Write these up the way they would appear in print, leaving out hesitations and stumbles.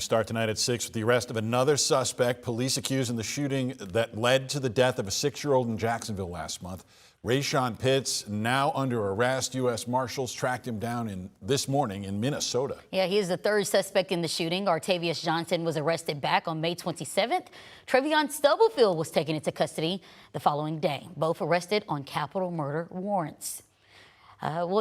And we start tonight at 6 with the arrest of another suspect. Police accused in the shooting that led to the death of a 6-year-old in Jacksonville last month. Rayshawn Pitts now under arrest. U.S. Marshals tracked him down this morning in Minnesota. Yeah, he is the third suspect in the shooting. Artavius Johnson was arrested back on May 27th. Trevion Stubblefield was taken into custody the following day. Both arrested on capital murder warrants.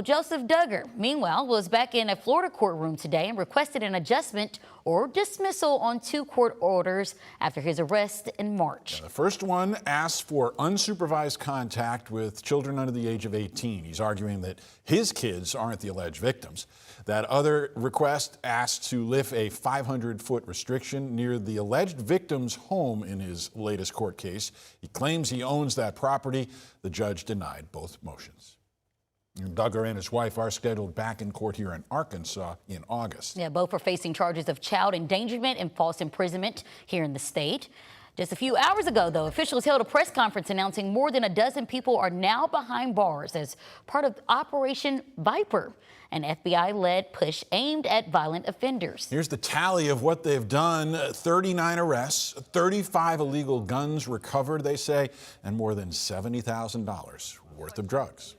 Joseph Duggar, meanwhile, was back in a Florida courtroom today and requested an adjustment or dismissal on 2 court orders after his arrest in March. The first one asks for unsupervised contact with children under the age of 18. He's arguing that his kids aren't the alleged victims. That other request asks to lift a 500-foot restriction near the alleged victim's home in his latest court case. He claims he owns that property. The judge denied both motions. Duggar and his wife are scheduled back in court here in Arkansas in August. Yeah, both are facing charges of child endangerment and false imprisonment here in the state. Just a few hours ago, though, officials held a press conference announcing more than a dozen people are now behind bars as part of Operation Viper, an FBI-led push aimed at violent offenders. Here's the tally of what they've done. 39 arrests, 35 illegal guns recovered, they say, and more than $70,000 worth of drugs.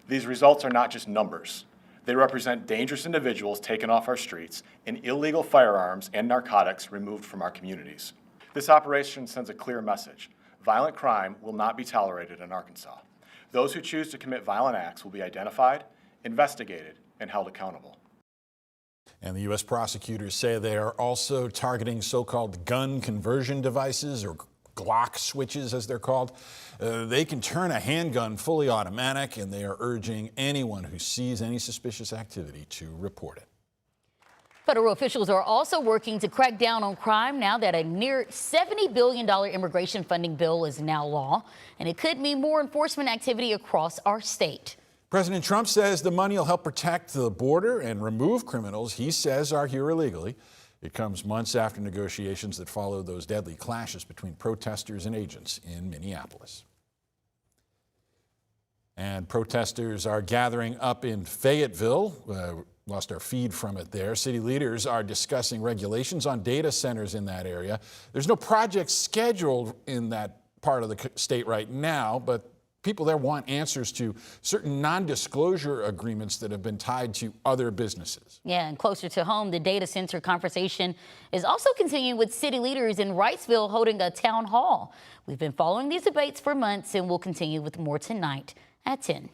These results are not just numbers. They represent dangerous individuals taken off our streets and illegal firearms and narcotics removed from our communities. This operation sends a clear message. Violent crime will not be tolerated in Arkansas. Those who choose to commit violent acts will be identified, investigated, and held accountable. And the U.S. prosecutors say they are also targeting so-called gun conversion devices, or Glock switches, as they're called. They can turn a handgun fully automatic, and they are urging anyone who sees any suspicious activity to report it. Federal officials are also working to crack down on crime now that a near $70 billion immigration funding bill is now law, and it could mean more enforcement activity across our state. President Trump says the money will help protect the border and remove criminals he says are here illegally. It comes months after negotiations that followed those deadly clashes between protesters and agents in Minneapolis. And protesters are gathering up in Fayetteville. Lost our feed from it there. City leaders are discussing regulations on data centers in that area. There's no project scheduled in that part of the state right now, but people there want answers to certain non-disclosure agreements that have been tied to other businesses. Yeah, and closer to home, the data center conversation is also continuing with city leaders in Wrightsville holding a town hall. We've been following these debates for months and we'll continue with more tonight at 10.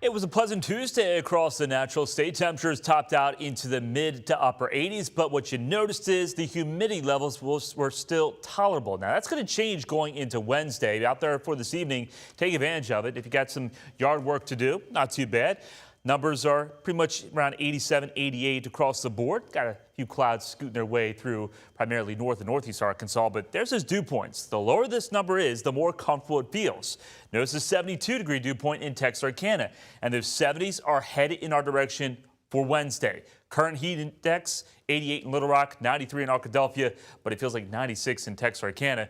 It was a pleasant Tuesday across the natural state. Temperatures topped out into the mid to upper 80s, but what you noticed is the humidity levels were still tolerable. Now that's going to change going into Wednesday. Out there for this evening, take advantage of it. If you got some yard work to do, not too bad. Numbers are pretty much around 87, 88 across the board. Got a few clouds scooting their way through primarily north and northeast Arkansas, but there's those dew points. The lower this number is, the more comfortable it feels. Notice the 72-degree dew point in Texarkana, and those 70s are headed in our direction for Wednesday. Current heat index, 88 in Little Rock, 93 in Arkadelphia, but it feels like 96 in Texarkana.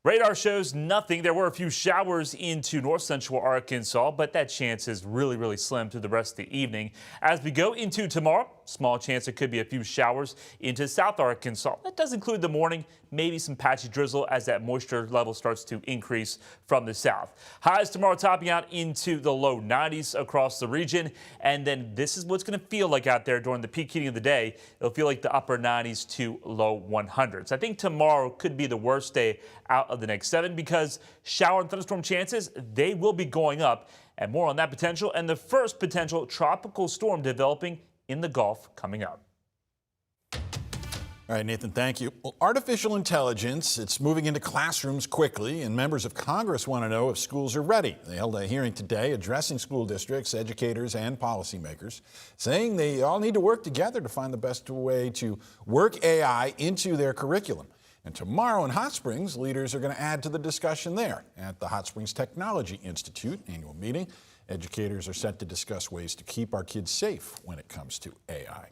Radar shows nothing. There were a few showers into north central Arkansas, but that chance is really slim through the rest of the evening. As we go into tomorrow, small chance there could be a few showers into south Arkansas. That does include the morning, maybe some patchy drizzle as that moisture level starts to increase from the south. Highs tomorrow topping out into the low 90s across the region. And then this is what's going to feel like out there during the peak heating of the day. It'll feel like the upper 90s to low 100s. I think tomorrow could be the worst day out of the next 7 because shower and thunderstorm chances, they will be going up. And more on that potential and the first potential tropical storm developing in the Gulf coming up. All right, Nathan, thank you. Well, artificial intelligence, it's moving into classrooms quickly, and members of Congress want to know if schools are ready. They held a hearing today addressing school districts, educators, and policymakers, saying they all need to work together to find the best way to work AI into their curriculum. And tomorrow in Hot Springs, leaders are going to add to the discussion there at the Hot Springs Technology Institute annual meeting. Educators are set to discuss ways to keep our kids safe when it comes to AI.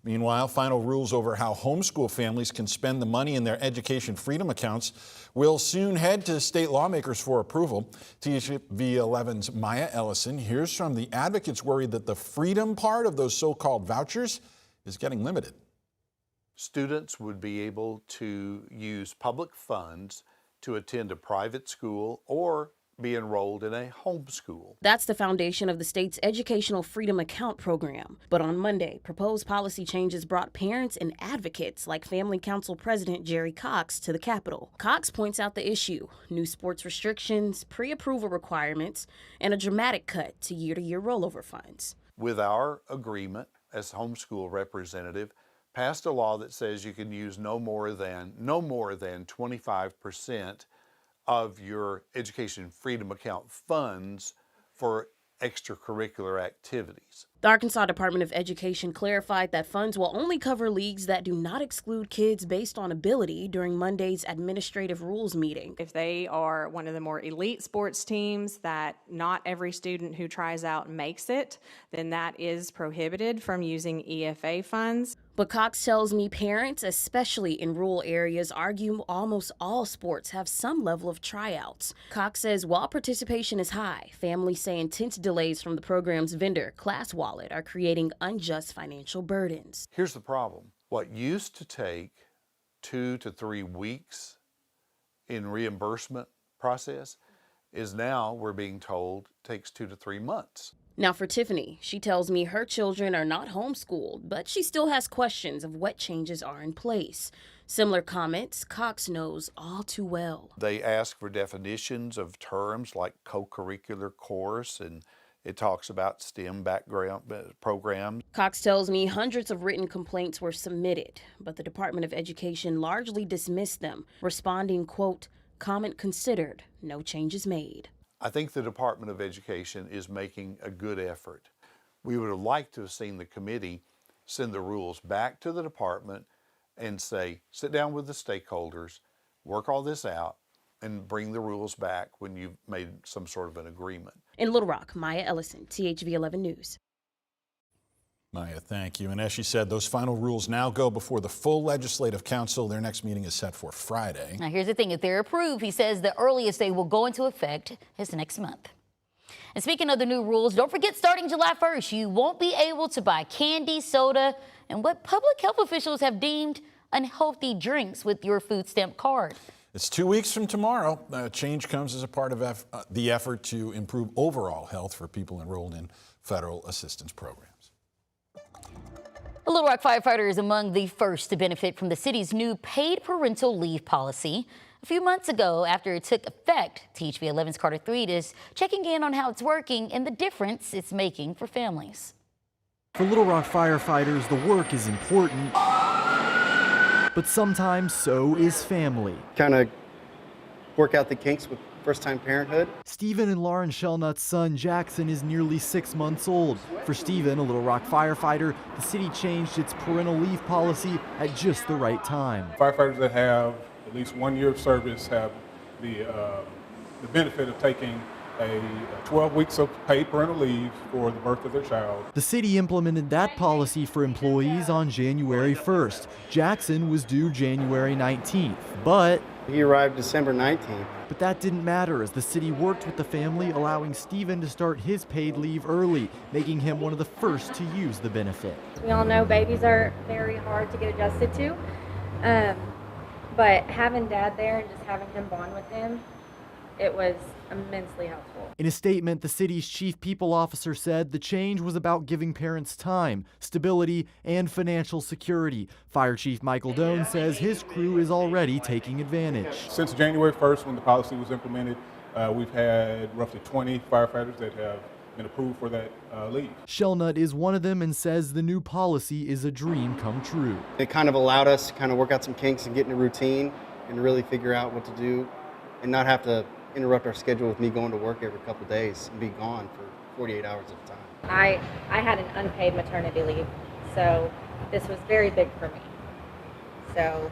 Meanwhile, final rules over how homeschool families can spend the money in their education freedom accounts will soon head to state lawmakers for approval. THV11's Maya Ellison hears from the advocates worried that the freedom part of those so-called vouchers is getting limited. Students would be able to use public funds to attend a private school or be enrolled in a homeschool. That's the foundation of the state's Educational Freedom Account program. But on Monday, proposed policy changes brought parents and advocates like Family Council President Jerry Cox to the Capitol. Cox points out the issue: new sports restrictions, pre-approval requirements, and a dramatic cut to year-to-year rollover funds. With our agreement as homeschool representative, passed a law that says you can use no more than 25% of your Education Freedom Account funds for extracurricular activities. The Arkansas Department of Education clarified that funds will only cover leagues that do not exclude kids based on ability during Monday's administrative rules meeting. If they are one of the more elite sports teams that not every student who tries out makes it, then that is prohibited from using EFA funds. But Cox tells me parents, especially in rural areas, argue almost all sports have some level of tryouts. Cox says while participation is high, families say intense delays from the program's vendor, Class Wallet, are creating unjust financial burdens. Here's the problem. What used to take 2 to 3 weeks in reimbursement process is now, we're being told, takes 2 to 3 months. Now for Tiffany, she tells me her children are not homeschooled, but she still has questions of what changes are in place. Similar comments Cox knows all too well. They ask for definitions of terms like co-curricular course, and it talks about STEM background programs. Cox tells me hundreds of written complaints were submitted, but the Department of Education largely dismissed them, responding, quote, "comment considered, no changes made." I think the Department of Education is making a good effort. We would have liked to have seen the committee send the rules back to the department and say, sit down with the stakeholders, work all this out, and bring the rules back when you've made some sort of an agreement. In Little Rock, Maya Ellison, THV 11 News. Maya, thank you. And as she said, those final rules now go before the full Legislative Council. Their next meeting is set for Friday. Now, here's the thing. If they're approved, he says the earliest they will go into effect is next month. And speaking of the new rules, don't forget starting July 1st, you won't be able to buy candy, soda, and what public health officials have deemed unhealthy drinks with your food stamp card. It's 2 weeks from tomorrow. Change comes as a part of the effort to improve overall health for people enrolled in federal assistance programs. A Little Rock firefighter is among the first to benefit from the city's new paid parental leave policy. A few months ago, after it took effect, THV 11's Carter Threed is checking in on how it's working and the difference it's making for families. For Little Rock firefighters, the work is important, but sometimes so is family. Kind of work out the kinks with first-time parenthood. Stephen and Lauren Shellnut's son, Jackson, is nearly 6 months old. For Stephen, a Little Rock firefighter, the city changed its parental leave policy at just the right time. Firefighters that have at least 1 year of service have the benefit of taking 12 weeks of paid parental leave for the birth of their child. The city implemented that policy for employees on January 1st. Jackson was due January 19th, but He arrived December 19th. But that didn't matter as the city worked with the family, allowing Stephen to start his paid leave early, making him one of the first to use the benefit. We all know babies are very hard to get adjusted to, but having Dad there and just having him bond with him, it was immensely helpful. In a statement, the city's chief people officer said the change was about giving parents time, stability, and financial security. Fire Chief Michael Doan says his crew is already taking advantage. Since January 1st, when the policy was implemented, we've had roughly 20 firefighters that have been approved for that leave. Shellnut is one of them and says the new policy is a dream come true. It kind of allowed us to kind of work out some kinks and get in a routine and really figure out what to do and not have to interrupt our schedule with me going to work every couple of days and be gone for 48 hours at a time. I had an unpaid maternity leave, so this was very big for me. So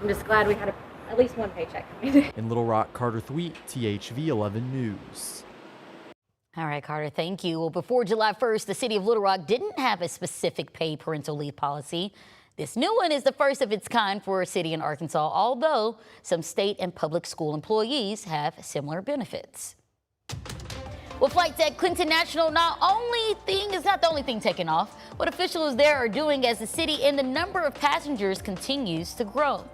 I'm just glad we had at least one paycheck coming in. In Little Rock, Carter Thweet, THV 11 News. All right, Carter, thank you. Well, before July 1st, the city of Little Rock didn't have a specific paid parental leave policy. This new one is the first of its kind for a city in Arkansas, although some state and public school employees have similar benefits. Well, flights at Clinton National is not the only thing taking off. What officials there are doing as the city and the number of passengers continues to grow.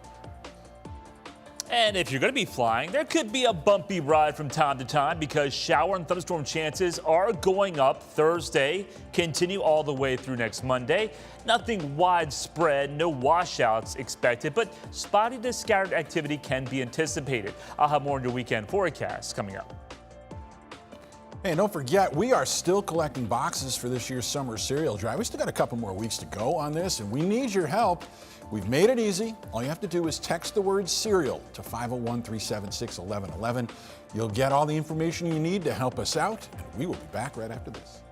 And if you're going to be flying, there could be a bumpy ride from time to time because shower and thunderstorm chances are going up Thursday, continue all the way through next Monday. Nothing widespread, no washouts expected, but spotty to scattered activity can be anticipated. I'll have more in your weekend forecast coming up. Hey, and don't forget, we are still collecting boxes for this year's summer cereal drive. We still got a couple more weeks to go on this, and we need your help. We've made it easy. All you have to do is text the word cereal to 501-376-1111. You'll get all the information you need to help us out, and we will be back right after this.